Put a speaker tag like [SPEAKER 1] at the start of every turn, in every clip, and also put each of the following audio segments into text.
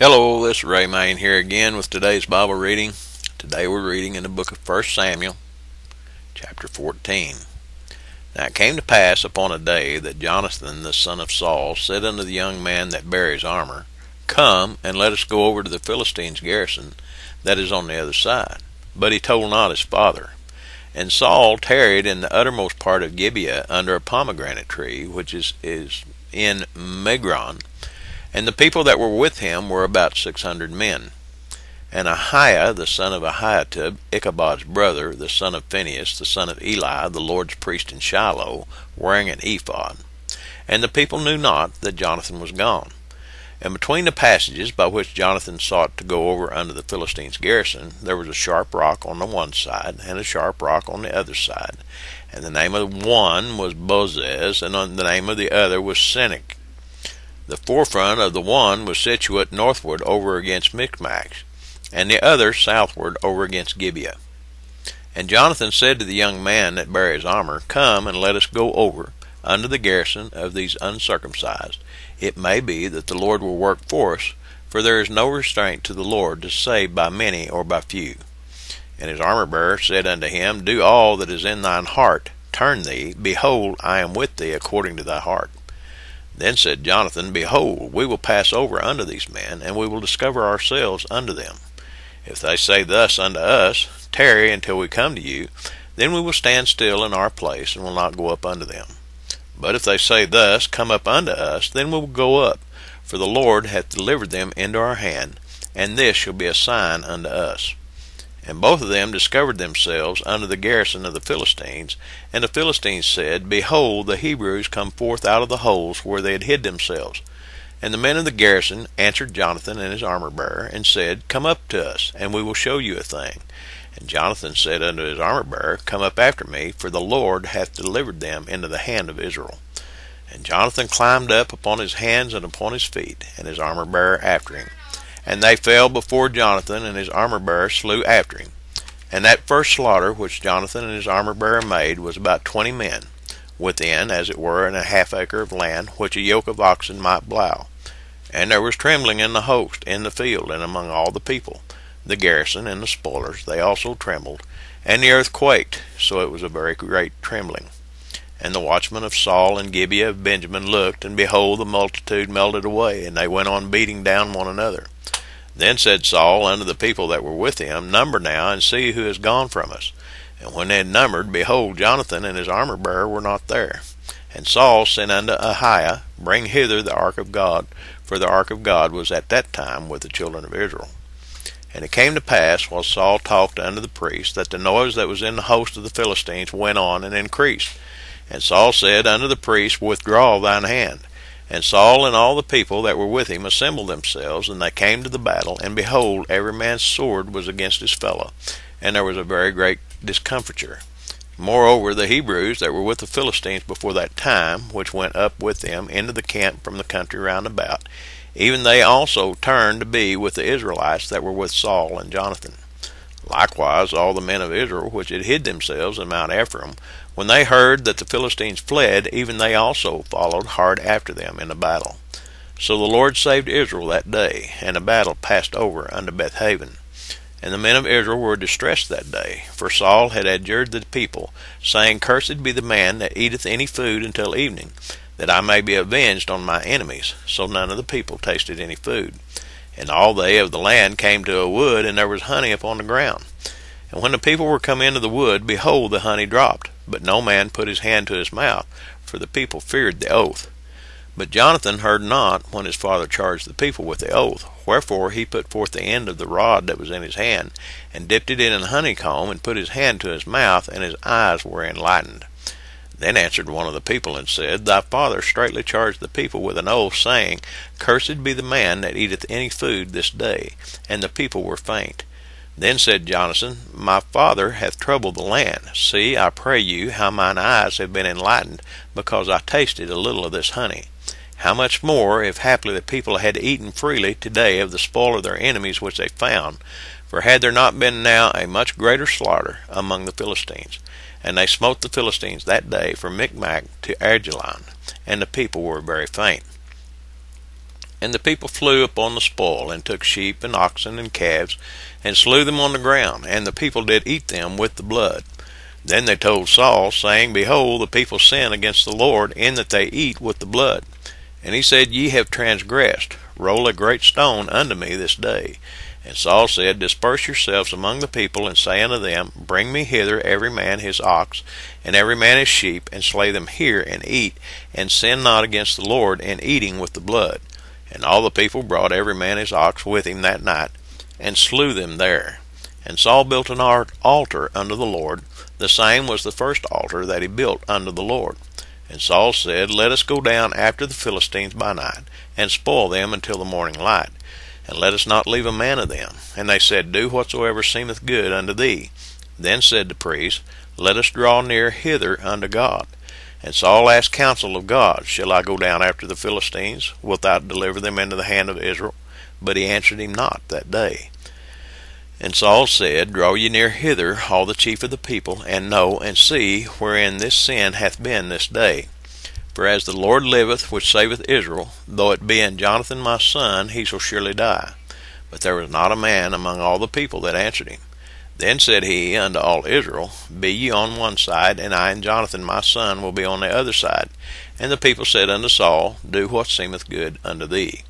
[SPEAKER 1] Hello, this is Ray Main here again with today's Bible reading. Today we're reading in the book of 1 Samuel, chapter 14. Now it came to pass upon a day that Jonathan the son of Saul said unto the young man that bare his armor, Come, and let us go over to the Philistines' garrison that is on the other side. But he told not his father. And Saul tarried in the uttermost part of Gibeah under a pomegranate tree, which is in Migron. And the people that were with him were about 600 men. And Ahiah the son of Ahitub, Ichabod's brother, the son of Phinehas, the son of Eli, the Lord's priest in Shiloh, wearing an ephod. And the people knew not that Jonathan was gone. And between the passages by which Jonathan sought to go over unto the Philistines' garrison, there was a sharp rock on the one side, and a sharp rock on the other side. And the name of one was Bozez, and the name of the other was Senech. The forefront of the one was situate northward over against Michmash, and the other southward over against Gibeah. And Jonathan said to the young man that bare his armor, Come, and let us go over unto the garrison of these uncircumcised. It may be that the Lord will work for us, for there is no restraint to the Lord to save by many or by few. And his armor-bearer said unto him, Do all that is in thine heart. Turn thee, behold, I am with thee according to thy heart. Then said Jonathan, Behold, we will pass over unto these men, and we will discover ourselves unto them. If they say thus unto us, Tarry until we come to you, then we will stand still in our place, and will not go up unto them. But if they say thus, Come up unto us, then we will go up, for the Lord hath delivered them into our hand, and this shall be a sign unto us. And both of them discovered themselves unto the garrison of the Philistines. And the Philistines said, Behold, the Hebrews come forth out of the holes where they had hid themselves. And the men of the garrison answered Jonathan and his armor-bearer, and said, Come up to us, and we will show you a thing. And Jonathan said unto his armor-bearer, Come up after me, for the Lord hath delivered them into the hand of Israel. And Jonathan climbed up upon his hands and upon his feet, and his armor-bearer after him. And they fell before Jonathan, and his armor-bearer slew after him. And that first slaughter which Jonathan and his armor-bearer made was about 20 men, within, as it were, in a half acre of land, which a yoke of oxen might plow. And there was trembling in the host, in the field, and among all the people. The garrison and the spoilers, they also trembled, and the earth quaked, so it was a very great trembling. And the watchmen of Saul and Gibeah of Benjamin looked, and behold, the multitude melted away, and they went on beating down one another. Then said Saul unto the people that were with him, Number now, and see who is gone from us. And when they had numbered, behold, Jonathan and his armor-bearer were not there. And Saul said unto Ahiah, Bring hither the ark of God, for the ark of God was at that time with the children of Israel. And it came to pass, while Saul talked unto the priest, that the noise that was in the host of the Philistines went on and increased. And Saul said unto the priest, Withdraw thine hand. And Saul and all the people that were with him assembled themselves, and they came to the battle, and behold, every man's sword was against his fellow, and there was a very great discomfiture. Moreover, the Hebrews that were with the Philistines before that time, which went up with them into the camp from the country round about, even they also turned to be with the Israelites that were with Saul and Jonathan. Likewise all the men of Israel which had hid themselves in Mount Ephraim, when they heard that the Philistines fled, even they also followed hard after them in the battle. So the Lord saved Israel that day, and the battle passed over unto Bethaven. And the men of Israel were distressed that day, for Saul had adjured the people, saying, Cursed be the man that eateth any food until evening, that I may be avenged on my enemies. So none of the people tasted any food. And all they of the land came to a wood, and there was honey upon the ground. And when the people were come into the wood, behold, the honey dropped, but no man put his hand to his mouth, for the people feared the oath. But Jonathan heard not when his father charged the people with the oath. Wherefore he put forth the end of the rod that was in his hand, and dipped it in an honeycomb, and put his hand to his mouth, and his eyes were enlightened. Then answered one of the people, and said, Thy father straitly charged the people with an oath, saying, Cursed be the man that eateth any food this day. And the people were faint. Then said Jonathan, My father hath troubled the land. See, I pray you, how mine eyes have been enlightened, because I tasted a little of this honey. How much more, if haply the people had eaten freely today of the spoil of their enemies which they found? For had there not been now a much greater slaughter among the Philistines? And they smote the Philistines that day from Michmash to Aijalon, and the people were very faint. And the people flew upon the spoil, and took sheep and oxen and calves, and slew them on the ground, and the people did eat them with the blood. Then they told Saul, saying, Behold, the people sin against the Lord, in that they eat with the blood. And he said, Ye have transgressed. Roll a great stone unto me this day. And Saul said, Disperse yourselves among the people, and say unto them, Bring me hither every man his ox, and every man his sheep, and slay them here, and eat, and sin not against the Lord in eating with the blood. And all the people brought every man his ox with him that night, and slew them there. And Saul built an altar unto the Lord. The same was the first altar that he built unto the Lord. And Saul said, Let us go down after the Philistines by night, and spoil them until the morning light, and let us not leave a man of them. And they said, Do whatsoever seemeth good unto thee. Then said the priest, Let us draw near hither unto God. And Saul asked counsel of God, Shall I go down after the Philistines? Wilt thou deliver them into the hand of Israel? But he answered him not that day. And Saul said, Draw ye near hither, all the chief of the people, and know and see wherein this sin hath been this day. For as the Lord liveth, which saveth Israel, though it be in Jonathan my son, he shall surely die. But there was not a man among all the people that answered him. Then said he unto all Israel, Be ye on one side, and I and Jonathan my son will be on the other side. And the people said unto Saul, Do what seemeth good unto thee.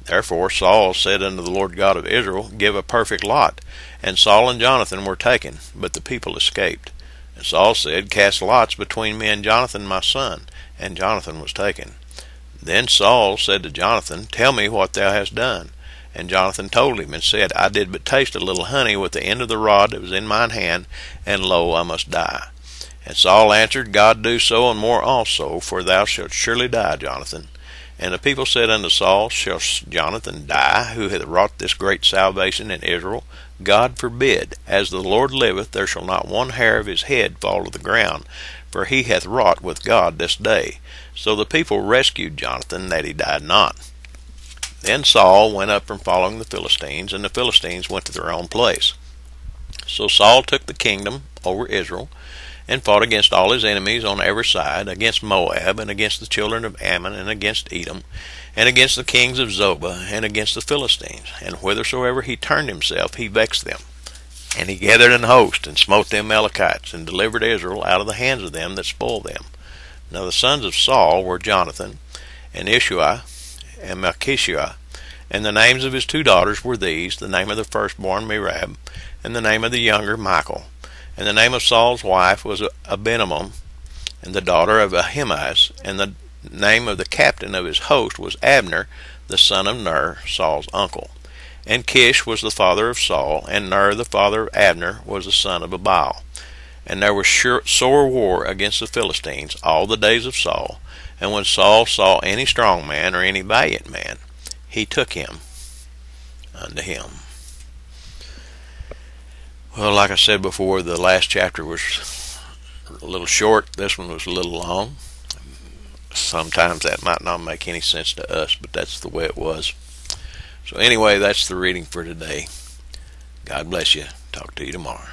[SPEAKER 1] Therefore Saul said unto the Lord God of Israel, Give a perfect lot. And Saul and Jonathan were taken, but the people escaped. And Saul said, Cast lots between me and Jonathan my son. And Jonathan was taken. Then Saul said to Jonathan, Tell me what thou hast done. And Jonathan told him, and said, I did but taste a little honey with the end of the rod that was in mine hand, and lo, I must die. And Saul answered, God do so, and more also, for thou shalt surely die, Jonathan. And the people said unto Saul, Shall Jonathan die, who hath wrought this great salvation in Israel? God forbid. As the Lord liveth, there shall not one hair of his head fall to the ground, for he hath wrought with God this day. So the people rescued Jonathan, that he died not. Then Saul went up from following the Philistines, and the Philistines went to their own place. So Saul took the kingdom over Israel, and fought against all his enemies on every side, against Moab, and against the children of Ammon, and against Edom, and against the kings of Zobah, and against the Philistines. And whithersoever he turned himself, he vexed them. And he gathered an host, and smote the Amalekites, and delivered Israel out of the hands of them that spoiled them. Now the sons of Saul were Jonathan, and Ishuah, and Malchishua, and the names of his two daughters were these, the name of the firstborn Merab, and the name of the younger Michal. And the name of Saul's wife was Abinadab, and the daughter of Ahimaaz, and the name of the captain of his host was Abner, the son of Ner, Saul's uncle. And Kish was the father of Saul, and Ner the father of Abner was the son of Abiel. And there was sore war against the Philistines all the days of Saul. And when Saul saw any strong man or any valiant man, he took him unto him. Well, like I said before, the last chapter was a little short. This one was a little long. Sometimes that might not make any sense to us, but that's the way it was. So anyway, that's the reading for today. God bless you. Talk to you tomorrow.